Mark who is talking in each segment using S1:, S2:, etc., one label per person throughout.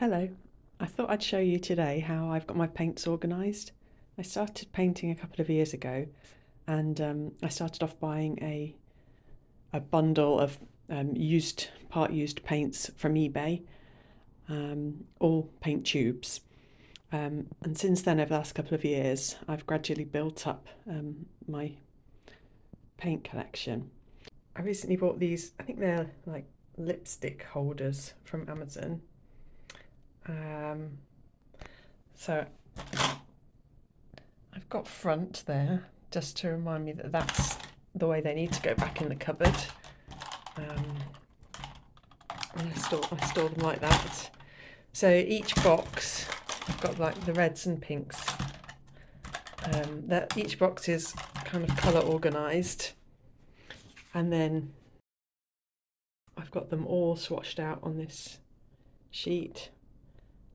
S1: Hello, I thought I'd show you today how I've got my paints organised. I started painting a couple of years ago and I started off buying a bundle of part used paints from eBay, all paint tubes. And since then, over the last couple of years, I've gradually built up my paint collection. I recently bought these, I think they're like lipstick holders from Amazon. So I've got front there just to remind me that that's the way they need to go back in the cupboard. And I store them like that. So each box, I've got like the reds and pinks. That each box is kind of colour organised, and then I've got them all swatched out on this sheet.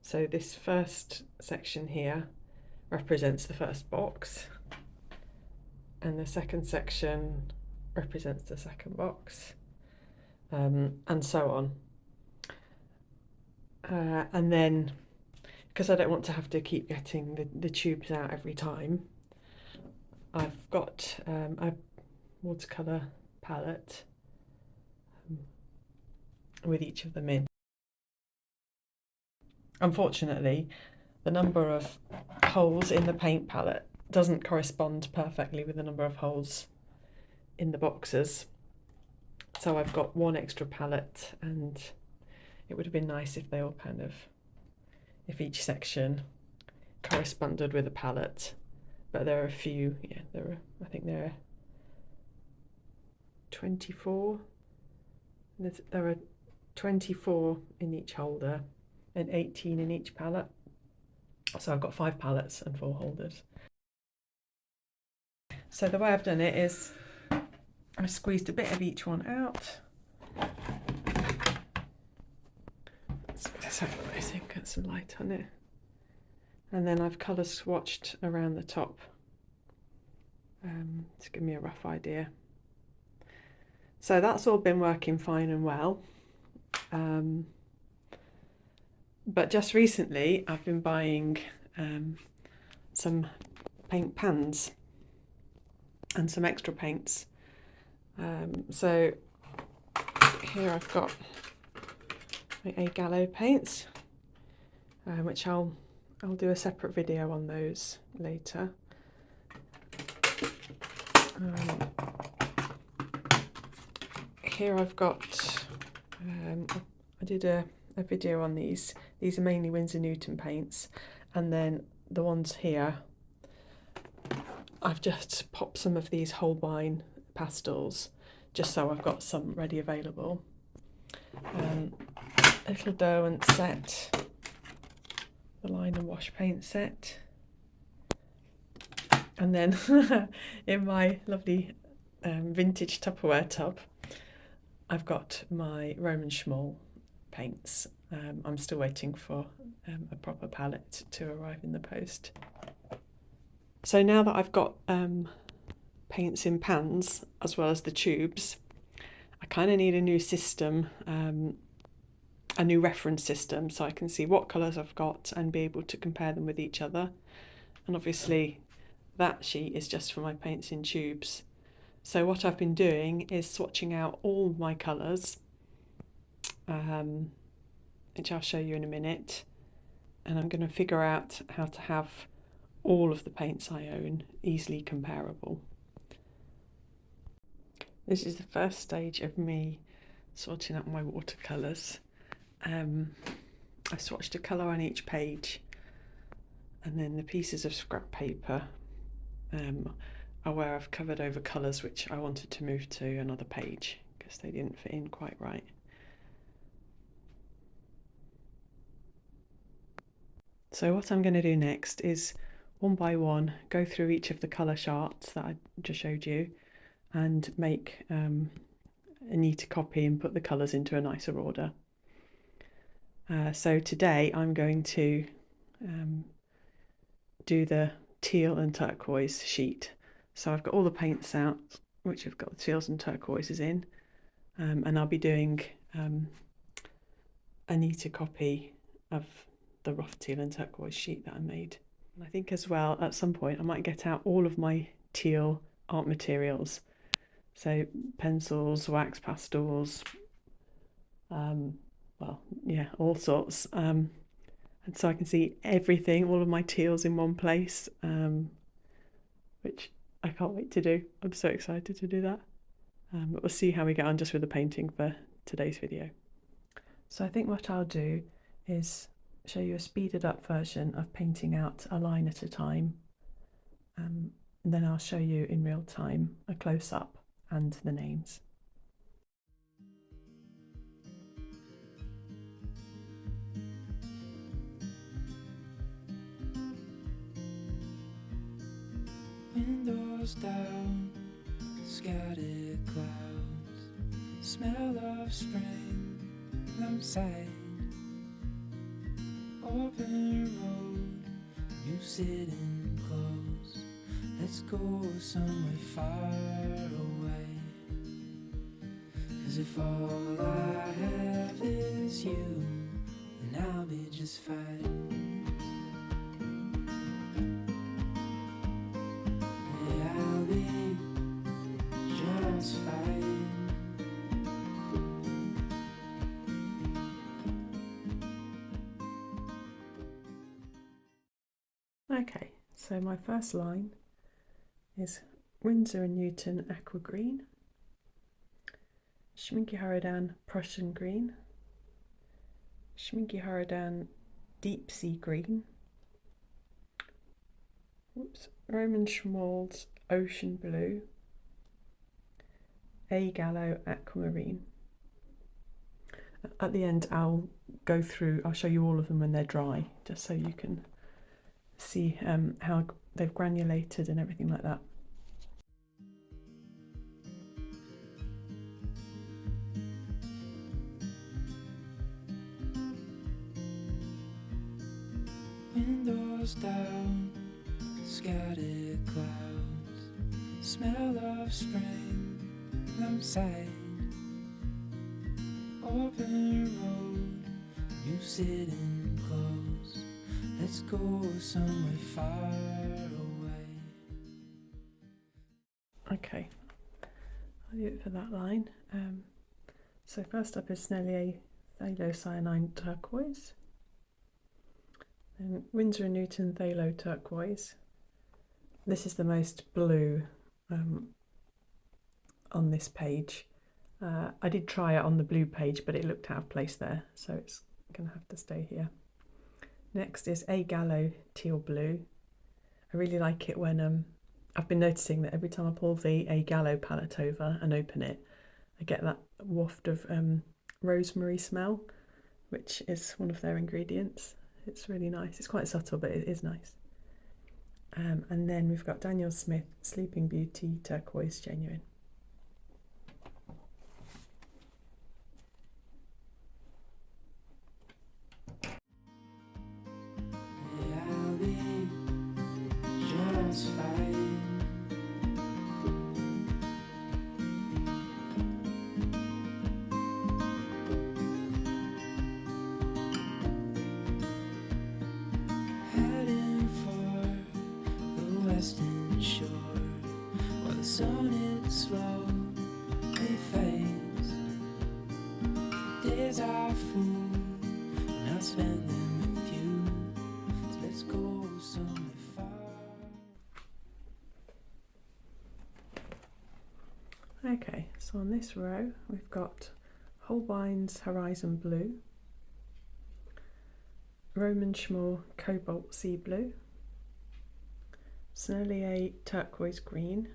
S1: So this first section here represents the first box, and the second section represents the second box, and so on. And then, because I don't want to have to keep getting the tubes out every time, I've got a watercolour palette with each of them in. Unfortunately, the number of holes in the paint palette doesn't correspond perfectly with the number of holes in the boxes. So I've got one extra palette, and it would have been nice if they all if each section corresponded with a palette. But there are a few, I think there are 24. There are 24 in each holder and 18 in each palette. So I've got 5 palettes and 4 holders. So the way I've done it is I squeezed a bit of each one out. Let's put this over the way so you can get some light on it. And then I've colour swatched around the top to give me a rough idea. So that's all been working fine and well. But just recently I've been buying some paint pans and some extra paints. So here I've got a Gallo paints, which I'll do a separate video on those later. Here I've got, I did a video on these. These are mainly Winsor Newton paints, and then the ones here, I've just popped some of these Holbein pastels, just so I've got some ready available. A little Derwent set, the line and wash paint set, and then in my lovely vintage Tupperware tub, I've got my Roman Szmal paints. I'm still waiting for a proper palette to arrive in the post. So now that I've got paints in pans as well as the tubes, I kind of need a new system, a new reference system, so I can see what colours I've got and be able to compare them with each other. And obviously that sheet is just for my paints in tubes. So what I've been doing is swatching out all my colours, which I'll show you in a minute, and I'm going to figure out how to have all of the paints I own easily comparable. This is the first stage of me sorting out my watercolours. I swatched a colour on each page, and then the pieces of scrap paper are where I've covered over colours which I wanted to move to another page because they didn't fit in quite right. So what I'm going to do next is one by one go through each of the colour charts that I just showed you and make a neater copy and put the colours into a nicer order. So today I'm going to do the teal and turquoise sheet. So I've got all the paints out which have got the teals and turquoises in, and I'll be doing a neater copy of the rough teal and turquoise sheet that I made. And I think as well, at some point, I might get out all of my teal art materials. So pencils, wax pastels, well, yeah, all sorts. And so I can see everything, all of my teals in one place, which I can't wait to do. I'm so excited to do that. But we'll see how we get on just with the painting for today's video. So I think what I'll do is show you a speeded up version of painting out a line at a time. And then I'll show you in real time a close-up and the names.
S2: Windows down, scattered clouds, smell of spring outside. Open road, you sitting close. Let's go somewhere far away. 'Cause if all I have is you, then I'll be just fine. Yeah, I'll be just fine.
S1: Okay, so my first line is Winsor & Newton Aqua Green, Schmincke Horadam Prussian Green, Schmincke Horadam Deep Sea Green, Roman Szmal's Ocean Blue, Gallo Aquamarine. At the end I'll show you all of them when they're dry, just so you can see how they've granulated and everything like that.
S2: Windows down, scattered clouds, smell of spring outside. Open road, you sitting close. Let's go somewhere far away.
S1: Okay, I'll do it for that line. So first up is Sennelier Cyanine Turquoise, then Winsor & Newton Phthalo Turquoise. This is the most blue on this page. I did try it on the blue page, but it looked out of place there, so it's going to have to stay here. Next is Gallo Teal Blue. I really like it when I've been noticing that every time I pull the Gallo palette over and open it, I get that waft of rosemary smell, which is one of their ingredients. It's really nice. It's quite subtle, but it is nice. And then we've got Daniel Smith Sleeping Beauty Turquoise Genuine.
S2: Western shore, while the sun is slow, it fades. Days are full, and I'll spend them with you. So let's go somewhere far.
S1: Okay, so on this row we've got Holbein's Horizon Blue, Roman Szmal Cobalt Sea Blue, Sennelier Turquoise Green,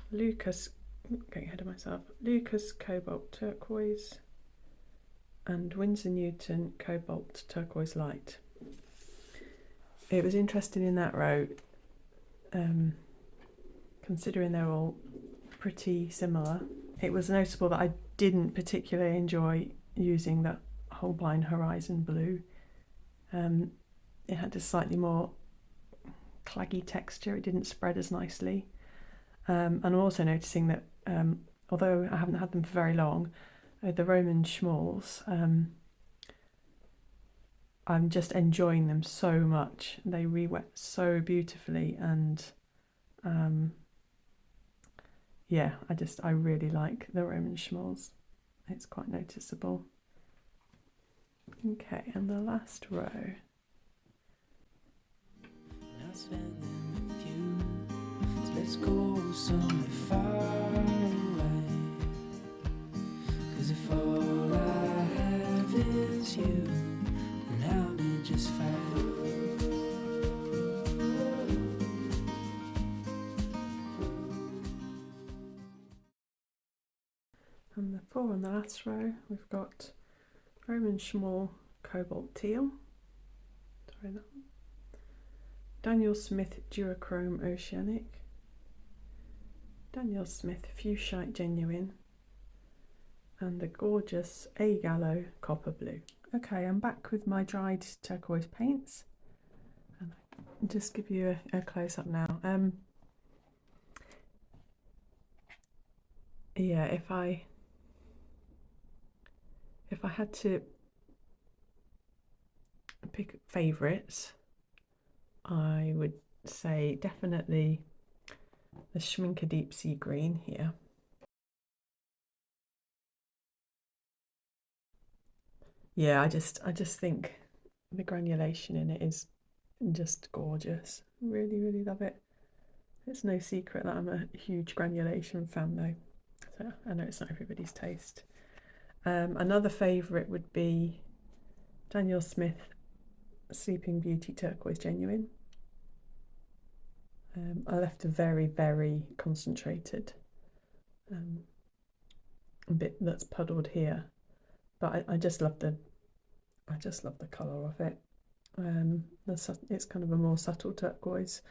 S1: Lucas, getting ahead of myself, Lucas Cobalt Turquoise, and Winsor Newton Cobalt Turquoise Light. It was interesting in that row, considering they're all pretty similar. It was noticeable that I didn't particularly enjoy using that Holbein Horizon Blue. It had a slightly more claggy texture, it didn't spread as nicely. And I'm also noticing that although I haven't had them for very long, the Roman Szmals, I'm just enjoying them so much. They re-wet so beautifully, and yeah, I really like the Roman Schmals. It's quite noticeable. Okay, and the last row.
S2: I'll spend them with you, so let's go somewhere far away. 'Cause if all I have is you, then I'll be just fine.
S1: And the 4 on the last row, we've got Roman Schmal Cobalt Teal. Sorry, that one. Daniel Smith Duochrome Oceanic. Daniel Smith Fuchsite Genuine. And the gorgeous A Gallo Copper Blue. Okay, I'm back with my dried turquoise paints. And I'll just give you a close-up now. Yeah, if I had to pick favourites, I would say definitely the Schmincke Deep Sea Green here. Yeah, I just think the granulation in it is just gorgeous. Really, really love it. It's no secret that I'm a huge granulation fan though, so I know it's not everybody's taste. Another favourite would be Daniel Smith Sleeping Beauty Turquoise Genuine. I left a very, very concentrated bit that's puddled here, but I just love the colour of it. It's kind of a more subtle turquoise,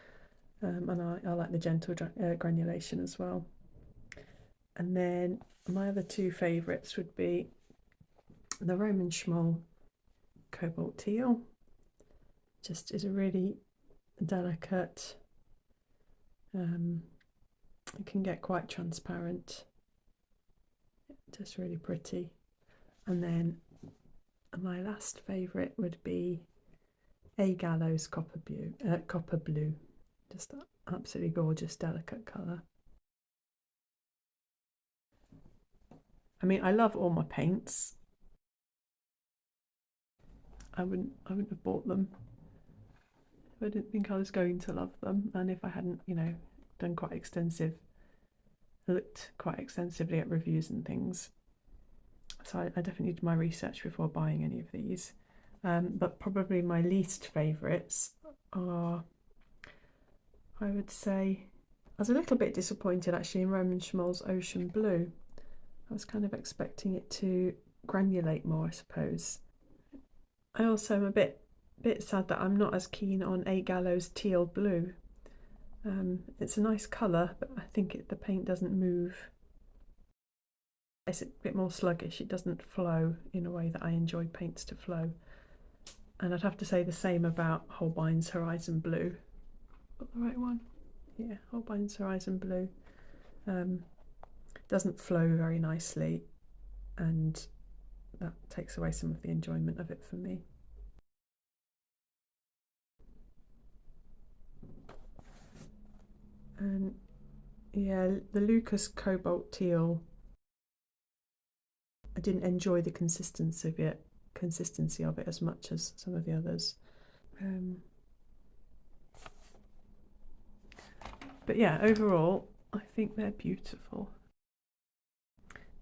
S1: and I like the gentle granulation as well. And then my other 2 favourites would be the Roman Schmal Cobalt Teal. Just is a really delicate, it can get quite transparent, just really pretty. And then my last favourite would be A Gallo's Copper Blue, just that absolutely gorgeous, delicate colour. I mean, I love all my paints. I wouldn't have bought them if I didn't think I was going to love them, and if I hadn't, you know, looked quite extensively at reviews and things. So I definitely did my research before buying any of these. But probably my least favourites are, I would say, I was a little bit disappointed actually in Roman Schmal's Ocean Blue. I was kind of expecting it to granulate more, I suppose. I also am a bit sad that I'm not as keen on A Gallo's Teal Blue. It's a nice colour, but I think the paint doesn't move. It's a bit more sluggish. It doesn't flow in a way that I enjoy paints to flow. And I'd have to say the same about Holbein's Horizon Blue. Got the right one? Yeah, Holbein's Horizon Blue. Doesn't flow very nicely, and that takes away some of the enjoyment of it for me. And yeah, the Lucas Cobalt Teal, I didn't enjoy the consistency of it as much as some of the others. But yeah, overall, I think they're beautiful.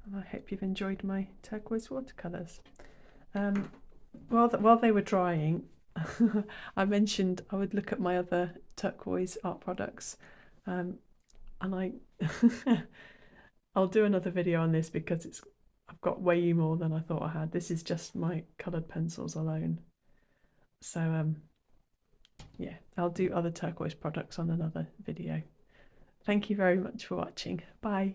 S1: And I hope you've enjoyed my turquoise watercolours. While they were drying, I mentioned I would look at my other turquoise art products, and I'll do another video on this because I've got way more than I thought I had. This is just my coloured pencils alone. So yeah, I'll do other turquoise products on another video. Thank you very much for watching. Bye.